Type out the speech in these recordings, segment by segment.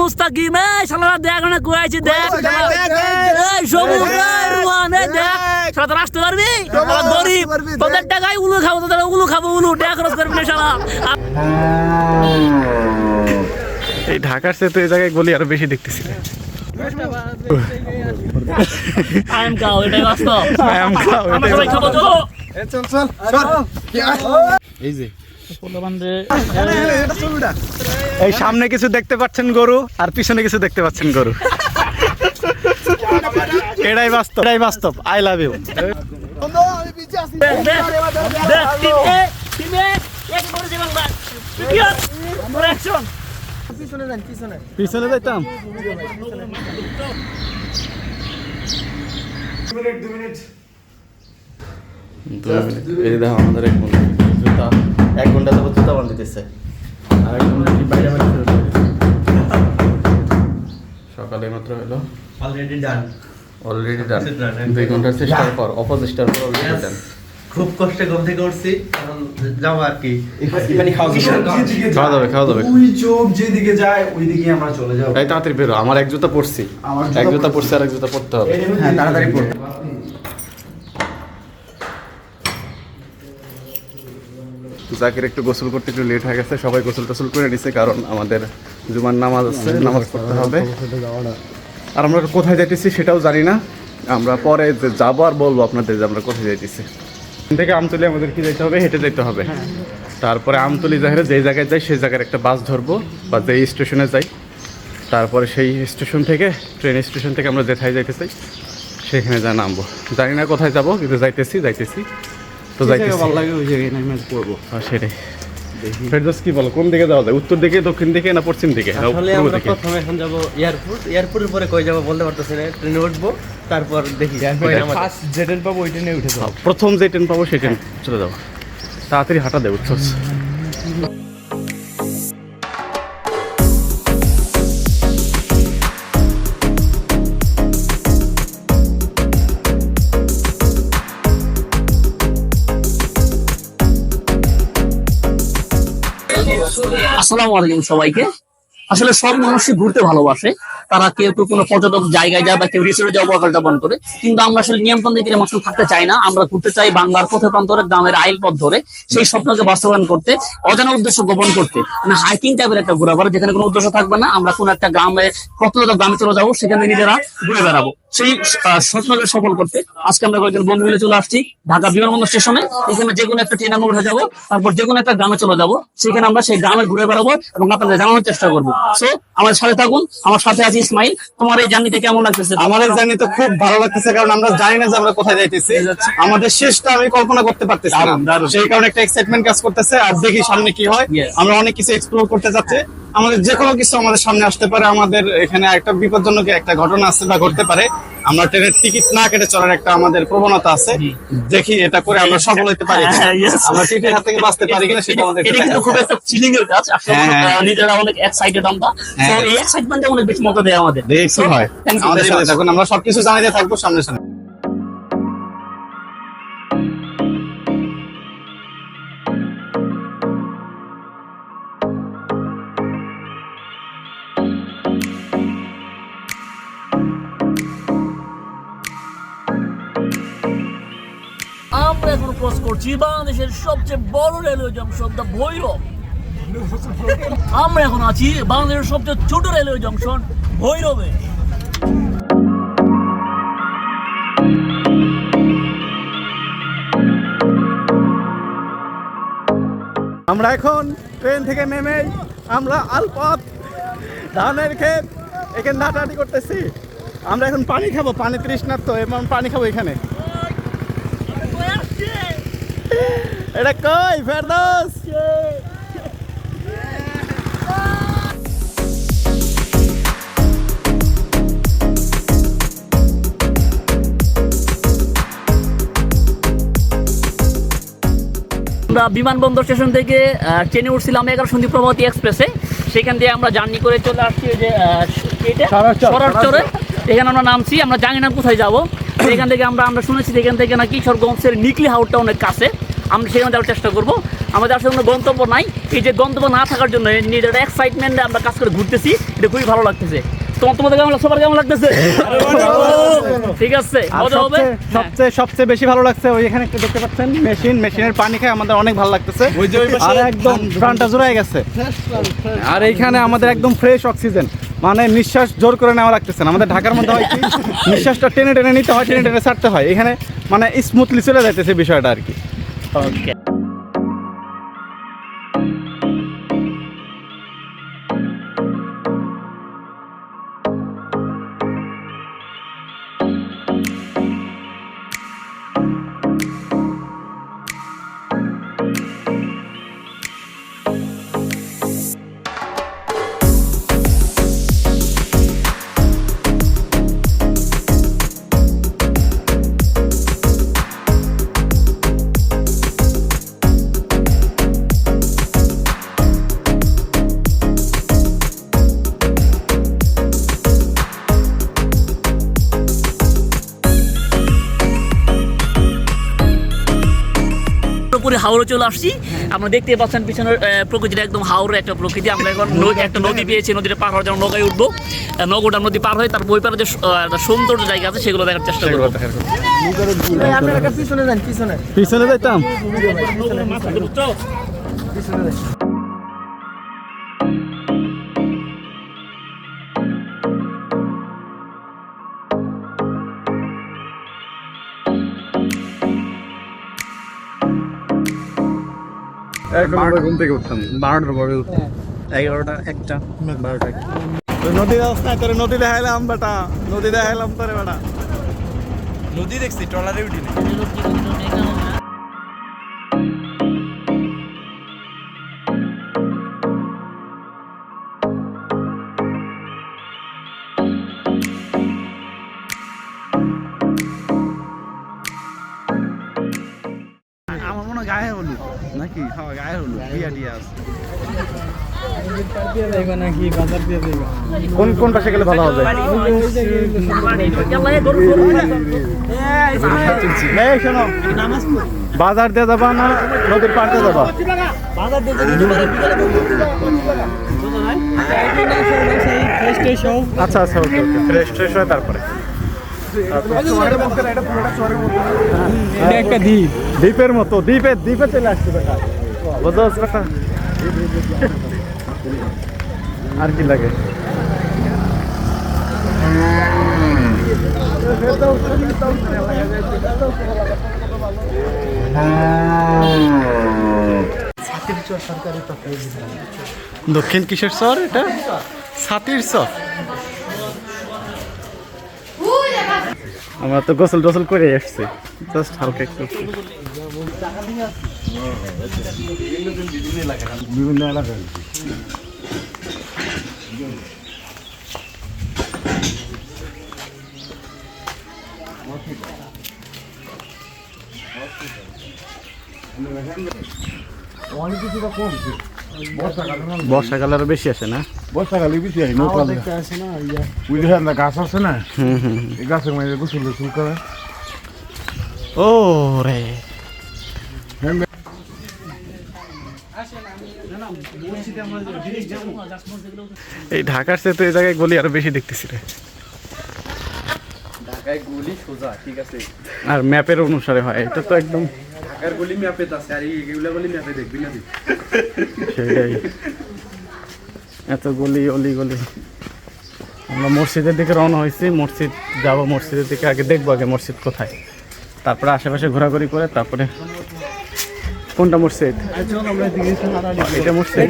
মুস্তাকিম শালারা দেখ না কুয়াইছে দেখ এই সবুজ রুহান দেখ শালা তোরা আসতে পারবি শালা গরিব তোদের টাকায় উলু খাবো তোদের উলু খাবো উলু টাকা খরচ করবি না শালা এই ঢাকার চেয়ে তো এই জায়গায় গলি আরো বেশি দেখতেছি আই এম কাউ এটাই বাস্তব আমরা সবাই খাবো চলো এই যে এই সামনে কিছু দেখতে পাচ্ছেন গরু আর পিছনে কিছু দেখতে পাচ্ছেন গরু এটাই বাস্তব আই লাভ ইউ পিছনে যাইতাম এই দেখো আমাদের এক ঘন্টা যাবো জুতা বান্ধিতেছে সকালে মাত্র হলো অলরেডি ডান 2 ঘন্টার চেষ্টার পর অপচেষ্টার পর অলরেডি ডান খুব কষ্টে ঘুম থেকে উঠছি এখন যাবো আর কি খাওয়া যাবে ওই চোখ যেদিকে যায় ওই দিকে আমরা চলে যাবো তাই তাড়াতাড়ি বেরো আমার এক জুতা পরছি এক জুতা পরছি আর এক জুতা পরতে হবে হ্যাঁ তাড়াতাড়ি পড়তে জাকির একটু গোসল করতে একটু লেট হয়ে গেছে সবাই গোসল টোসল করে নিছে কারণ আমাদের জুমার নামাজ আছে নামাজ পড়তে হবে আর আমরা কোথায় যাইতেছি সেটাও জানি না আমরা পরে যাবো আর বলবো আপনাদের যে আমরা কোথায় যাইতেছি এখান থেকে আমতলি আমাদের কি যেতে হবে হেঁটে যেতে হবে তারপরে আমতলি জাহেরে যেই জায়গায় যাই সেই জায়গার একটা বাস ধরবো বা যেই স্টেশনে যাই তারপরে সেই স্টেশন থেকে ট্রেন স্টেশন থেকে আমরা যেথায় যাইতে চাই সেখানে যা নামবো জানি না কোথায় যাবো কিন্তু যাইতেছি তো যাইতেছি ভালো লাগে ওই জায়গায় নামে পড়বো সেটাই ফেরদৌস কি বলো কোন দিকে যাওয়া যায় উত্তর দিকে দক্ষিণ দিকে না পশ্চিম দিকে আসলে আমরা প্রথমে এখন যাব এয়ারপোর্টের পরে কই যাব বলতে পারতেছি না ট্রেনে উঠবো তারপর দেখি ফার্স্ট যে ট্রেন পাবো ওই ট্রেনে উঠে যাব প্রথম যে ট্রেন পাবো সেই ট্রেন চলে যাবো তাড়াতাড়ি হাঁটা দেব উঠছস আসসালামু আলাইকুম সবাইকে। আসলে সব মানুষই ঘুরতে ভালোবাসে, তারা কেউ কেউ কোনো পর্যটক জায়গায় যায় বা কেউ রিসোর্টে যাওয়া বকালটাপন করে, কিন্তু আমরা আসলে নিয়মতান্ত্রিক মানুষ থাকতে চাই না। আমরা ঘুরতে চাই বাংলার পথে প্রান্তরে গ্রামের আইল পথ ধরে, সেই স্বপ্নকে বাস্তবায়ন করতে, অজানা উদ্দেশ্য গোপন করতে, মানে হাইকিং টাইপের একটা ঘোরাফেরা যেখানে কোনো উদ্দেশ্য থাকবে না। আমরা কোন একটা গ্রামে প্রত্যন্ত গ্রামে চলে যাবো, সেখানে নিজেরা ঘুরে বেড়াবো। সেই স্বপ্নকে সফল করতে আজকে আমরা কয়েকজন বন্ধু মিলে চলে আসছি ঢাকা বিমানবন্দর স্টেশনে। এখানে যে কোনো একটা ট্রেন আমরা উঠে যাবো, তারপর যে কোনো একটা গ্রামে চলে যাবো, সেখানে আমরা সেই গ্রামে ঘুরে বেড়াবো এবং আপনাদের জানানোর চেষ্টা করবো। সো আমাদের সাথে থাকুন। আমার সাথে আছে ইসমাইল। তোমার এই জার্নিতে কেমন লাগতেছে? আমাদের জার্নি তো খুব ভালো লাগতেছে, কারণ আমরা জানি না যে আমরা কোথায় যাইতেছি। আমাদের শেষটা আমি কল্পনা করতে পারতেছি না, সেই কারণে একটা এক্সাইটমেন্ট কাজ করতেছে। আর দেখি সামনে কি হয়। আমরা অনেক কিছু এক্সপ্লোর করতে যাচ্ছি। আমাদের যে কোনো কিছু আমাদের সামনে আসতে পারে। আমাদের এখানে একটা বিপজ্জনক একটা ঘটনা আছে বা ঘটতে পারে। আমরা ট্রেনের টিকিট না কেটে চলার একটা আমাদের প্রবণতা আছে। দেখি এটা করে আমরা সফল হতে পারি, আমরা টিকিটের হাত থেকে বাঁচতে পারি কিনা সেটা আমাদের খুব একটা চিলিং এর কাজ। নিজেরা অনেক এক্সাইটেড আমরা। এই এক্সাইটমেন্টে অনেক বেশি মজা দেয় আমাদের। দেখি হয় আমাদের সাথে থাকুন, আমরা সবকিছু জানাতে থাকবো সামনে সামনে। আমরা এখন ক্রস করছি বাংলাদেশের সবচেয়ে বড় রেলওয়ে জংশন দা ভৈরব। আমরা এখন আছি বাংলাদেশের সবচেয়ে ছোট রেলওয়ে জংশন ভৈরবে। আমরা এখন ট্রেন থেকে নেমে আমরা আলপথ ধানের ক্ষেত এখানে হাঁটাহাঁটি করতেছি। আমরা এখন পানি খাবো, পানি তৃষ্ণার্ত এবং পানি খাবো এখানে। এটা কই ফেরদৌস? আমরা বিমানবন্দর স্টেশন থেকে ট্রেনে উঠছিলাম 11 সন্ধি প্রভাতী এক্সপ্রেসে। সেখান দিয়ে আমরা জার্নি করে চলে আসছি যে শরৎচরে। এখানে আমরা নামছি, আমরা জানি না কোথায় যাবো। এখান থেকে আমরা শুনেছি এখান থেকে নাকি কিশোরগঞ্জের নিকলি হাওরটা অনেক কাছে। আমরা সেখানে যাওয়ার চেষ্টা করবো। আমাদের আসলে কোনো গন্তব্য নাই। এই যে গন্তব্য না থাকার জন্য নিজের এক্সাইটমেন্টে আমরা কাজ করে ঘুরতেছি, এটা খুবই ভালো লাগতেছে। তোমাদের কেমন, সবার কেমন লাগতেছে? ঠিক আছে, মজা হবে। সবচেয়ে বেশি ভালো লাগছে ওই এখানে একটু দেখতে পাচ্ছেন মেশিনের পানি খায় আমাদের অনেক ভালো লাগতেছে। আর একদম প্রাণটা জুড়ে গেছে। আর এইখানে আমাদের একদম ফ্রেশ অক্সিজেন, মানে নিঃশ্বাস জোর করে নেওয়া লাগতেছে না। আমাদের ঢাকার মধ্যে হয় কি নিঃশ্বাসটা টেনে টেনে নিতে হয়, টেনে টেনে ছাড়তে হয়। এখানে মানে স্মুথলি চলে যাইতেছে বিষয়টা আর কি। ওকে। পুরো হাওড়ে চলে আসছি। আমরা দেখতে পাচ্ছেন পিছনের প্রকৃতিটা একদম হাওড়ের একটা প্রকৃতি। আমরা এখন একটা নদী পেয়েছি, নদীটা পার হওয়ার জন্য নৌকায় উঠবো। নৌকাটা নদী পার হয়ে তারপর ওই পারে যে একটা সৌন্দর্য জায়গা আছে সেগুলো দেখার চেষ্টা করবো। পিছনে যাইতাম। ঘুম থেকে উঠতাম 12টার পরে উঠতাম, 11টা 1টা 12টা। নদী রাস্তা করে নদী দেখাইলাম বেটা, নদী দেখাইলাম তোরে বেটা। নদী দেখছি, ট্রলারে উঠিনি। আমার মনে হয় গায়ে হলুদ নাকি? হ্যাঁ গায়ে হলুদ, বিয়া টিয়া আছে। কোন পাশে গেলে ভালো হবে? এই শোনো, বাজার দিয়ে যাবা না নদীর পাড় দিয়ে যাবা? আচ্ছা আচ্ছা, ওকে ওকে, ফ্রেশ ট্রেশ হয় তারপরে। একটা দ্বীপ, দ্বীপের মতো, দ্বীপে চলে আসছে বেটা, বুঝতে পারছো বেটা? আর কি লাগে? দক্ষিণ কিসের চর এটা? ছাতির চর। আমরা তো গোসল টোসল করে এসছি, জাস্ট হালকা একটু। বিভিন্ন এলাকায় বর্ষাকালে আরো বেশি আসে না? বর্ষাকালে বেশি আসে, নৌকা আসে না, গাছ আছে না, এই গাছের মধ্যে গোসল টোসল করে। ও রে, এই ঢাকার চেয়ে তো এই জায়গায় গলি আরো বেশি দেখতেছি রে। ঢাকায় গলি সোজা, ঠিক আছে, আর ম্যাপের অনুসারে হয়, এটা তো একদম ঢাকার গলি ম্যাপে আছে, আর এইগুলা গলি ম্যাপে দেখবি না। সেটাই, এত গলি অলি গলি। আমরা মসজিদের দিকে রওনা হয়েছি, মসজিদ যাব, মসজিদের দিকে আগে দেখবো আগে মসজিদ কোথায়, তারপরে আশেপাশে ঘোরাঘুরি করে তারপরে। কোনটা মসজিদ? এটা মসজিদ।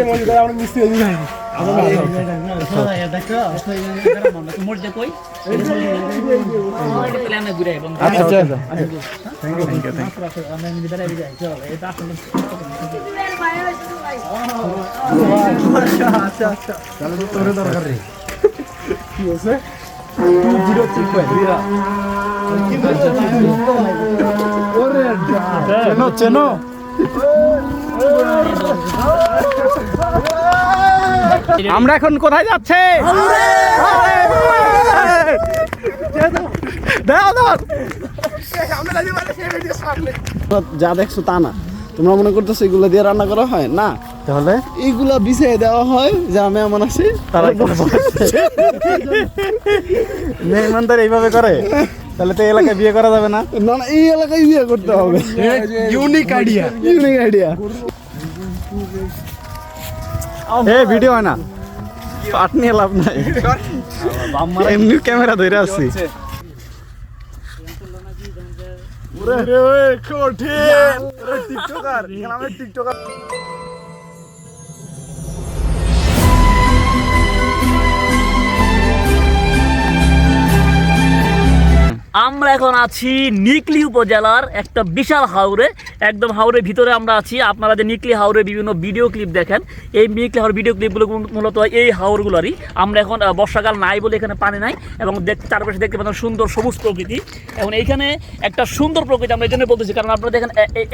চেনো আমরা এখন কোথায় যাচ্ছে? যা দেখছো তা না, তোমরা মনে করতেছো এগুলো দিয়ে রান্না করা হয় না, তাহলে এইগুলা বিছিয়ে দেওয়া হয় যে আমি এমন আছি তারা মেহমানদার এইভাবে করে, তাহলে তো এই এলাকায় বিয়ে করা যাবে না। না না, এই এলাকায় বিয়ে করতে হবে। Unique idea. Unique idea. এ ভিডিও হয় না, পাট নিয়ে লাভ নাই, এমনি ক্যামেরা ধরে আছি। আমরা এখন আছি নিকলি উপজেলার একটা বিশাল হাওরে, একদম হাওরের ভিতরে আমরা আছি। আপনারা যে নিকলি হাওরে বিভিন্ন ভিডিও ক্লিপ দেখেন, এই নিকলি হাওর ভিডিও ক্লিপগুলো মূলত এই হাওরগুলোরই। আমরা এখন বর্ষাকাল নাই বলে এখানে পানি নাই, এবং চারপাশে দেখতে পাচ্ছেন সুন্দর সবুজ প্রকৃতি। এখন এইখানে একটা সুন্দর প্রকৃতি আমরা এই জন্য বলতেছি, কারণ আপনারা দেখেন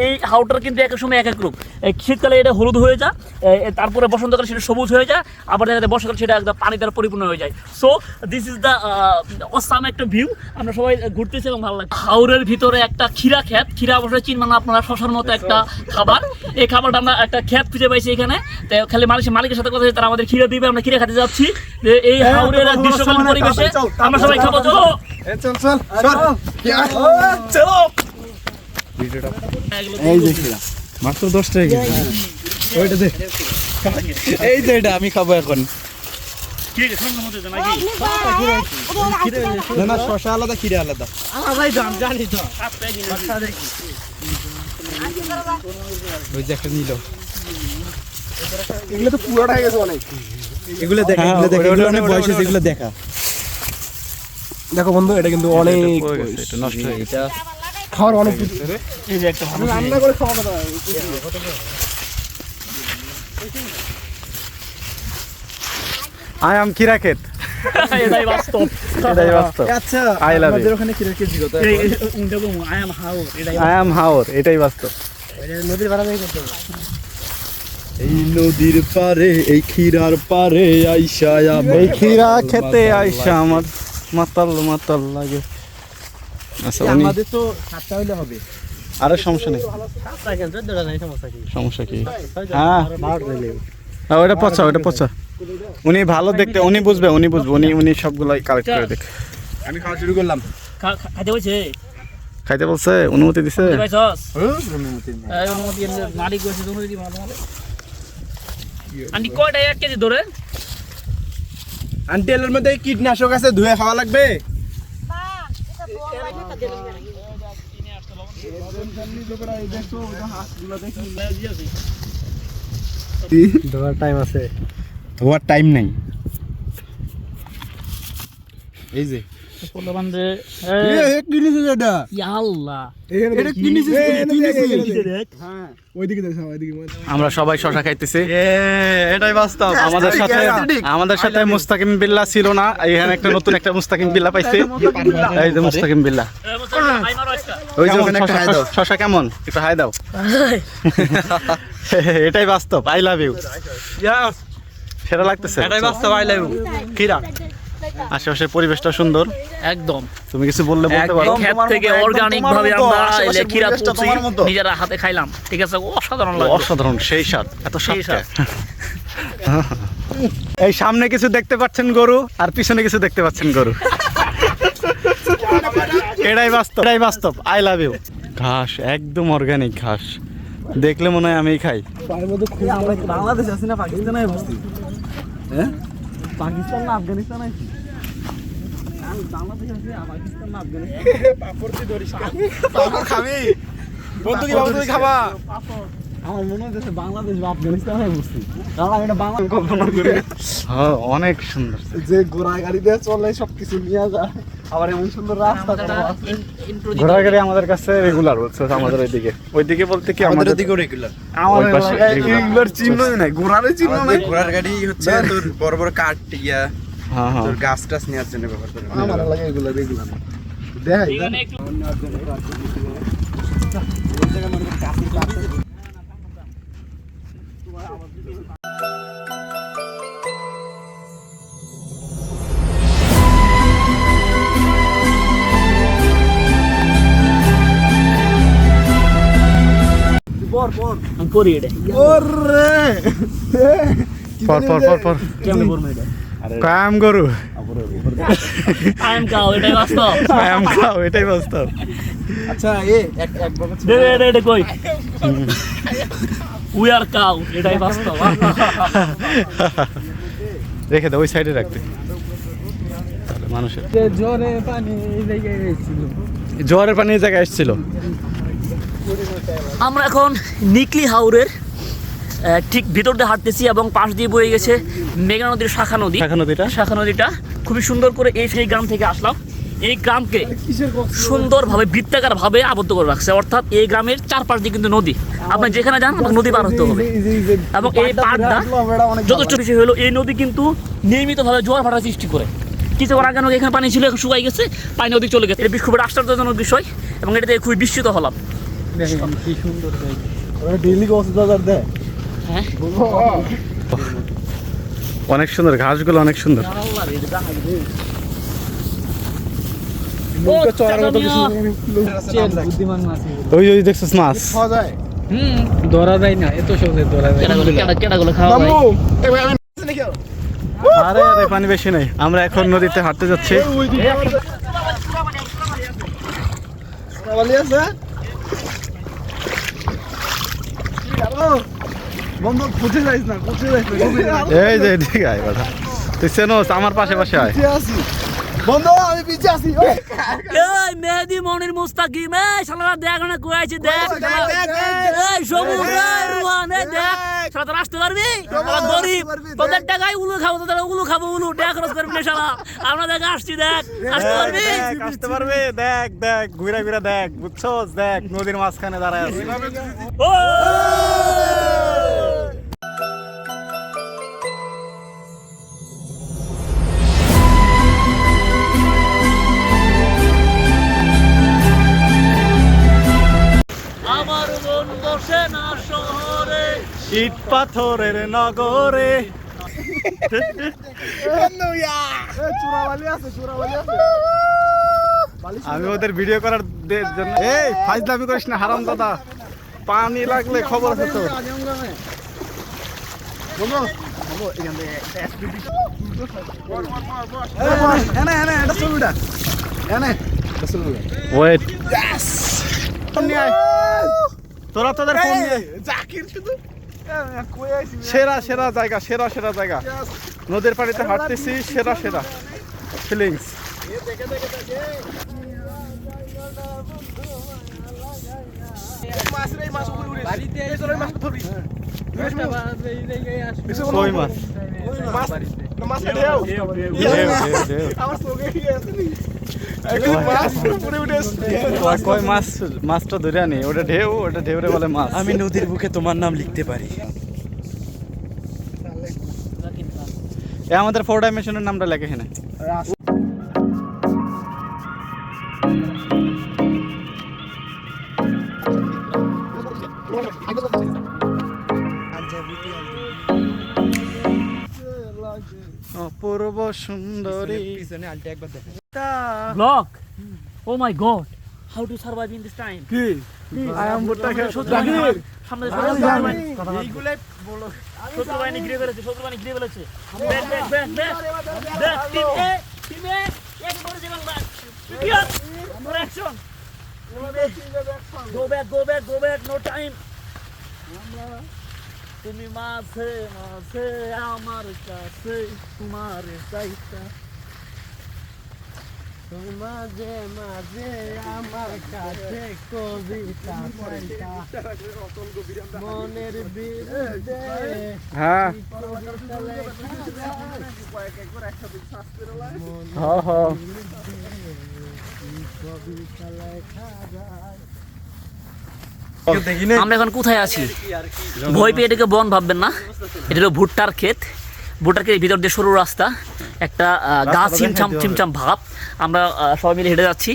এই হাওরটার কিন্তু এক এক সময় এক এক রূপ। শীতকালে এটা হলুদ হয়ে যায়, তারপরে বসন্তকালে সেটা সবুজ হয়ে যায়, আবার দেখা যায় বর্ষাকালে সেটা একদম পানি দ্বারা পরিপূর্ণ হয়ে যায়। So this is the awesome একটা ভিউ। আমরা সবাই ঘুরতেছে এবং ভালো লাগে। হাওরের ভিতরে একটা ক্ষীরা ক্ষেত, ক্ষীরা অবশ্যই চিনবেন না আপনারা, শশার মতো একটা খাবার। এই খাবারটা আমরা একটা ক্ষেত খুঁজে পাইছি এখানে, তো খালি মালিকের সাথে কথা হয়েছে, তারা আমাদের ক্ষীরা দিবে, আমরা ক্ষীরা খেতে যাচ্ছি। যে এই হাওরের গ্রীষ্মকালীন পরিবেশে আমরা সবাই খাবো। চলো চলো। এই যে খিরা মাত্র 10 টাকা ওইটা দে। এই যে এটা আমি খাবো এখন। না না, শশা আলাদা, খিরা আলাদা। ওই যে একটা নিল, এগুলো তো পুরোটা হয়ে গেছে অনেক। এগুলো দেখা, এগুলো দেখা, এগুলো অনেক বয়স হয়েছে, এগুলো দেখা। দেখো বন্ধু, এটা কিন্তু অনেক এটা নষ্ট হয়ে গেছে। খাওয়ার অনেক এই যে একটা ভালো রান্না করে খাওয়া কথা। আই এম খিরা ক্ষেত, এটাই বাস্তব। এটাই বাস্তব। আচ্ছা, I love আমাদের it. ওখানে খিরা কেজি কত? আই এম হাওর, এটাই আই এম হাওর, এটাই বাস্তব। নদীর ভাড়া দিয়ে করতে হবে। এই নদীর পারে, এই খিরার পারে আইসা এই খিরা খেতে আইসা আমার মাতাল মাতাল লাগে। আচ্ছা, উনি আমাদের তো 7টা হইলে হবে। আরে সমস্যা নেই, সমস্যা কি? হ্যাঁ হ্যাঁ, ওটা পচা, ওটা পচা। উনি ভালো দেখতে, উনি বুঝবে, উনি সবগুলাই কালেক্ট করে দেখ। আমি খাওয়া শুরু করলাম। খাইতে বলছে, খাইতে বলছে, অনুমতি দিছে। ভাইছস অনুমতি নেই। অনুমতি মালিক বলছে অনুমতি ভালো হবে। আন্টি কয়টা 1 কেজি ধরে? আন্টি, এর মধ্যে কীটনাশক আছে, ধুয়ে খাওয়া লাগবে। ধোয়ার টাইম আছে? ধোয়ার টাইম নাই। এই যে পোলাবান রে, কি নিছিস এটা? ইয়া আল্লাহ, এটা কি নিছিস? তুই নিছিস? দেখ হ্যাঁ, ওইদিকে দেখ, ওইদিকে। আমরা সবাই শশা খাইতেছি। এটাই বাস্তব। আমাদের সাথে মুস্তাকিম বিল্লাহ ছিল না, এখানে একটা নতুন একটা মুস্তাকিম বিল্লাহ পাইছি। এই যে মুস্তাকিম বিল্লাহ, আই মারো একটা। ওই যে কেমন একটা হাই দাও। শশা কেমন, একটু হাই দাও। এটাই বাস্তব। I love you. সেটা লাগতেছে, এটাই বাস্তব। I love you. কিরা আশেপাশের পরিবেশটা সুন্দর একদম তুমি কিছু বললে বলতে পারো। ক্ষেত থেকে অর্গানিক ভাবে আমরা লেখিরা তুলছি, নিজেরা হাতে খাইলাম, ঠিক আছে, অসাধারণ লাগে। অসাধারণ, সেই স্বাদ, এত সেই স্বাদ। স্বাদ। এই সামনে কিছু দেখতে পাচ্ছেন গরু, আর পিছনে কিছু দেখতে পাচ্ছেন গরু। এটাই বাস্তব, এটাই বাস্তব। I love you. ঘাস, একদম অর্গানিক ঘাস, দেখলে মনে হয় আমি খাই। বাংলাদেশ আছি না পাকিস্তানে বসছি? হ্যাঁ, পাকিস্তান না আফগানিস্তান আছি? বাংলাদেশ আছি, পাকিস্তান না আফগানিস্তান? পাপড় খাবি? বন্ধু কি বাবু তুমি খাবা? আমার মনে হচ্ছে বাংলাদেশ বা আফগানিস্তানে বসছি, কারণ আমি এটা বাংলা কল্পনা করি। হ্যাঁ, অনেক সুন্দর। যে ঘোড়া গাড়ি দিয়ে চলে, সবকিছু নিয়ে যায়, আবার এমন সুন্দর রাস্তা করা আছে। ঘোড়ার গাড়ি আমাদের কাছে রেগুলার বলছে, আমাদের ওইদিকে বলতে কি আমাদের দিকেও রেগুলার। ওই পাশে regular। এগুলোর চিহ্ন নাই, ঘোড়ারই চিহ্ন নাই। ঘোড়ার গাড়ি হচ্ছে তোর বড় বড় কাঠ ইয়া, হ্যাঁ হ্যাঁ, তোর গাছ টাছ নেওয়ার জন্য ব্যবহার করে। আমার লাগে এগুলো রেগুলার দেখাই। এখানে একটু পর পর করি এটা ওরে পর পর পর পর কেমনে করবো এটা কাম গরু আইম কাও এটাই বাস্তব কাম খাও এটাই বাস্তব। আচ্ছা এক বাবা এটা কই উই আর কাউ এটাই বাস্তব রেখে দাও ওই সাইডে রাখতে তাহলে মানুষের জোরে পানি এই জায়গায় ছিল জোয়ারের পানি এই জায়গায় এসেছিল। আমরা এখন নিকলি হাওরের ঠিক ভিতর দিয়ে হাঁটতেছি এবং পাশ দিয়ে বয়ে গেছে মেঘনা নদীর শাখা নদী। শাখা নদীটা খুবই সুন্দর করে সেই গ্রাম থেকে আসলাম। এই গ্রামকে সুন্দরভাবে বৃত্তাকার ভাবে আবদ্ধ করে রাখছে, অর্থাৎ এই গ্রামের চারপাশ দিয়ে কিন্তু নদী, আপনি যেখানে যান নদী পার হতে হবে। এবং এই পাড়টা যথেষ্ট বেশি হলো, এই নদী কিন্তু নিয়মিতভাবে জোয়ার ভাটা সৃষ্টি করে। কিছুক্ষণ আগে নদী এখানে পানি ছিল, এখন শুকাই গেছে, পানি নদী চলে গেছে। এটা খুবই আশ্চর্যজনক বিষয় এবং এটাতে খুবই বিস্মিত হলাম। কি সুন্দর ডেইলি কক্সবাজার দেয়। হ্যাঁ অনেক সুন্দর, ঘাসগুলো অনেক সুন্দর। বুদ্ধিমান মাছ ওই ওই দেখছিস মাছ খাওয়া যায় ধরা যায় না, এত সহজে ধরা যায় না। কেটাগুলো খাওয়া যায়। আরে আরে পানি বেশি নাই, আমরা এখন নদীতে হাঁটতে যাচ্ছি। বন্ধু খুঁজে যাইস না, খুঁজে যাইস না, এই যে ঠিক আছে বাবা, তুই চেনোস আমার পাশে পাশে আয়। আছি বন্ধু, আমি পিছে আছি। এই মেহেদি মনির মুস্তাকিম, এই শালারা দেখ না কইছে, দেখ এই সবুজ এই রুহান, এই দেখ শালা তোরা আসতে পারবি? আমরা গরিব, তোদের টাকায় উলু খাবো, তোদের উলু খাবো, উলু টাকা খরচ করবি না শালা। আমরা দেখ আসছি, দেখ আসতে পারবি? আসতে পারবে, দেখ দেখ ঘুরা ঘুরা দেখ, বুঝছস, দেখ নদীর মাঝখানে দাঁড়ায় আছে। ও আমার মন বসে না শহরে, ইট পাথরের নগরে। আমি ওদের ভিডিও করার জন্য, এই ফাইজলামি করিস না হারাম দাদা, পানি লাগলে খবর আছে তো। ওয়েট, তোরা তোদের ফোন নিয়ে সেরা সেরা জায়গা, সেরা সেরা জায়গা, নদীর পানিতে হাঁটতেছি, সেরা সেরা ফিলিংস। কই মাছ? কই মাছ? মাছটা ধরে আনি, ওটা ঢেউ, ওটা ঢেউরে বলে মাছ। আমি নদীর বুকে তোমার নাম লিখতে পারি। এ আমাদের 4 ডাইমেনশনের নামটা লেখে এখানে। অপূর্ব সুন্দরী পিছনে আলটা একবার দেখো। Block. Oh my god, how to survive in this time? কি আই এম বুট্টা খেয়ে শত্রু বাহিনী ঘিরে ফেলেছে, শত্রু বাহিনী ঘিরে ফেলেছে। Back back back back back, team এ এক করে যাবেন back, clear for action, go back go back go back, no time. তুমি মাঝে মাঝে আমার কাছে, তোমার চাইতা, মাঝে মাঝে আমার কাছে কবিতা মনের বিরুদ্ধে। হ্যাঁ হ্যাঁ আমরা এখন কোথায় আছি? ভয় পেয়ে এটাকে বন ভাববেন না, এটা হলো ভুট্টার ক্ষেত। ভুট্টার ক্ষেতের ভিতর দিয়ে সরু রাস্তা, একটা গা ছিমছাম ছিমছাম ভাব। আমরা সবাই মিলে হেঁটে যাচ্ছি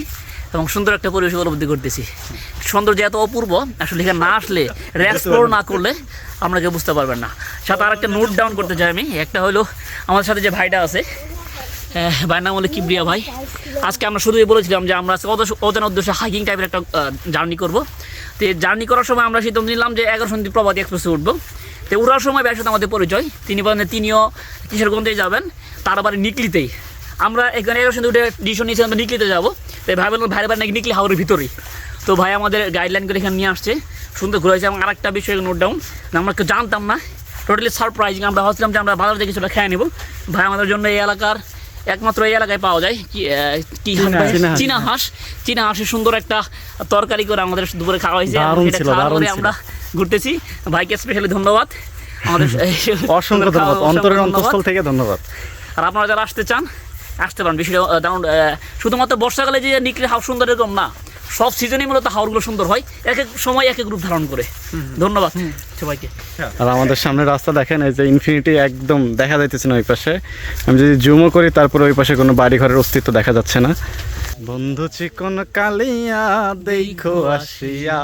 এবং সুন্দর একটা পরিবেশ উপলব্ধি করতেছি। সৌন্দর্য এত অপূর্ব, আসলে এখানে না আসলে, এক্সপ্লোর না করলে আমরা কেউ বুঝতে পারবেন না। সাথে আর একটা নোট ডাউন করতে চাই আমি, একটা হলো আমাদের সাথে যে ভাইটা আছে, ভাইয়ের নাম হলো কিবরিয়া ভাই। আজকে আমরা শুরুই বলেছিলাম যে আমরা আজকে অজানা উদ্দেশ্যে হাইকিং টাইপের একটা জার্নি করব। তো জার্নি করার সময় আমরা সিদ্ধান্ত নিলাম যে 11 সন্ধি প্রভাতী এক্সপ্রেসে উঠবো। তো ওঠার সময় ভাইয়ের সাথে আমাদের পরিচয়, তিনি বলেন যে তিনিও কিশোরগঞ্জে যাবেন, তার আবার নিকলিতেই। আমরা এখানে 11 সন্ধি উঠে ডিসিশন নিয়েছি আমরা নিকলিতে যাবো। তো ভাই বললাম ভাইয়ের বাড়ি নাকি নিকলি হাওড়ের ভিতরেই। তো ভাই আমাদের গাইডলাইন করে এখানে নিয়ে আসছে, সুন্দর ঘুরেছে। এবং আরেকটা বিষয় নোট ডাউন, আমরা কেউ জানতাম না, টোটালি সারপ্রাইজিং। আমরা ভাবছিলাম যে আমরা বাজার থেকে কিছুটা খেয়ে নেবো। ভাই আমাদের জন্য এই এলাকার একমাত্র এই এলাকায় পাওয়া যায় চীনা হাঁস। চীনা হাঁসের সুন্দর একটা তরকারি করে আমাদের দুপুরে খাওয়া হয়েছে। আমরা ঘুরতেছি। ভাইকে স্পেশালি ধন্যবাদ, আমাদের অসংখ্য ধন্যবাদ, অন্তরের অন্তঃস্থল থেকে ধন্যবাদ। আর আপনারা যারা আসতে চান আসতে পারেন। বিষয়টা দারুণ। শুধুমাত্র বর্ষাকালে যে নিকলি হাওর সুন্দর এরকম না, সব সিজনেই মূলত হাওরগুলো সুন্দর হয়, এক এক সময় এক এক রূপ ধারণ করে। ধন্যবাদ সবাইকে। আর আমাদের সামনে রাস্তা দেখেন, এই যে ইনফিনিটি একদম দেখা যাইতেছে না ওই পাশে। আমি যদি জুমও করি তারপরে ওই পাশে কোনো বাড়ি ঘরের অস্তিত্ব দেখা যাচ্ছে না। বন্ধু চিকন কালিয়া দেখো আসিয়া,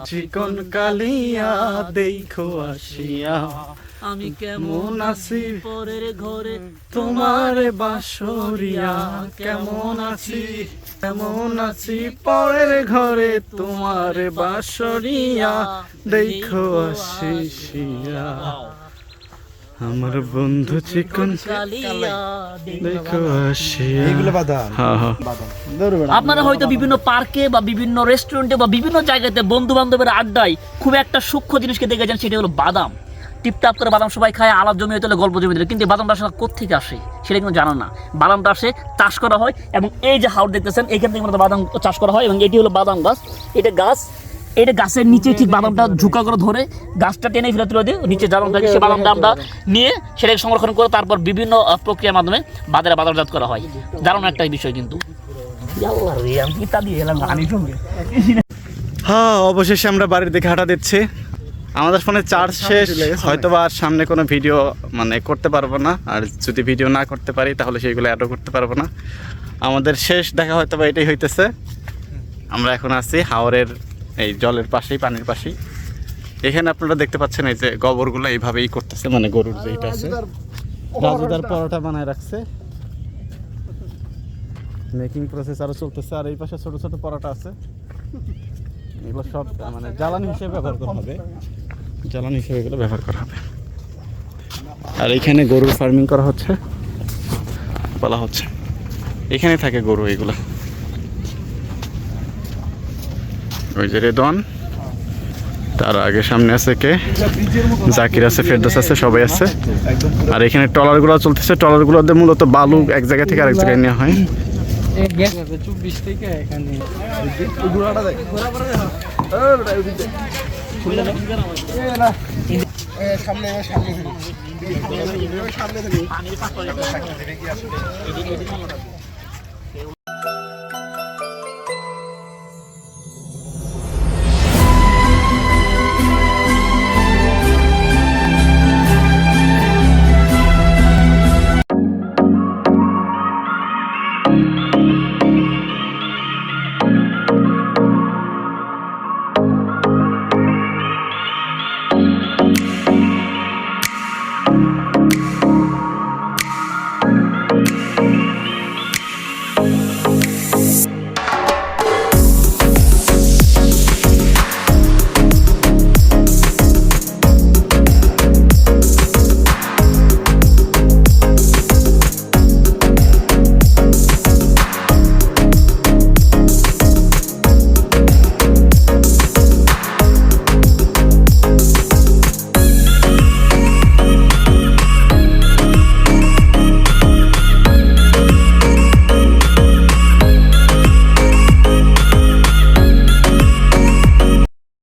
চিকন কালিয়া দেখো আসিয়া, আমি কেমন আছি পরের ঘরে তোমার বাসরিয়া, কেমন আছি কেমন আছি পরের ঘরে তোমার বাসরিয়া, দেখো আসিয়া আমার বন্ধু চিকন কালিয়া। দেখো আসিয়া। এইগুলো বাদা হ্যাঁ হ্যাঁ আপনারা হয়তো বিভিন্ন পার্কে বা বিভিন্ন রেস্টুরেন্টে বা বিভিন্ন জায়গাতে বন্ধু বান্ধবের আড্ডায় খুব একটা সূক্ষ্ম জিনিসকে দেখেছেন, সেটা হলো বাদাম। টিপটাপ করে বাদাম সবাই খায়, আলাপ জমি হতে হলে গল্প জমি দিলে, কিন্তু এই বাদামটা আসলে কোত্থেকে আসে সেটা কিন্তু জানা না। বাদামটা আসে চাষ করা হয়, এবং এই যে হাওড় দেখতেছেন এখান থেকে মূলত বাদাম চাষ করা হয়। এবং এটি হলো বাদাম গাছ। এটা গাছের নিচে ঠিক বাদামটা ঝুঁকা করে ধরে গাছটা টেনে ফেলে তুলে দিয়ে নিচে বাদাম থাকে, সে বাদামটা আমরা নিয়ে সেটাকে সংরক্ষণ করে তারপর বিভিন্ন প্রক্রিয়ার মাধ্যমে বাজারে বাজারজাত করা হয়। দারুণ একটা বিষয় কিন্তু। হ্যাঁ, অবশেষে আমরা বাড়ির দিকে হাঁটা দিচ্ছি। আমাদের ফোনে চার্জ শেষ, হয়তো বা আর সামনে কোনো ভিডিও মানে করতে পারবো না। আর যদি ভিডিও না করতে পারি তাহলে সেইগুলো অ্যাডও করতে পারবো না। আমাদের শেষ দেখা হয়তো বা এটাই হইতেছে। আমরা এখন আছি হাওরের এই জলের পাশেই, পানির পাশেই। এখানে আপনারা দেখতে পাচ্ছেন এই যে গোবরগুলো এইভাবেই করতেছে, মানে গরুর যে এটা আছে, রাজুদার পরোটা বানায় রাখছে, মেকিং প্রসেস আরও চলতেছে। আর এই পাশে ছোটো ছোটো পরোটা আছে, এগুলো সব মানে জ্বালানি হিসেবে ব্যবহার করা হবে, জ্বালানি হিসেবে এগুলো ব্যবহার করা হবে। আর এইখানে গরুর ফার্মিং করা হচ্ছে, বলা হচ্ছে এখানে থাকে গরু এগুলো। ওই যে রেদওয়ান, তার আগে সামনে আছে কে, জাকির আছে, ফেরদৌস আছে, সবাই আছে। আর এখানে ট্রলারগুলো চলতেছে, ট্রলারগুলোতে মূলত বালু এক জায়গা থেকে আরেক জায়গায় নেওয়া হয়। সামনে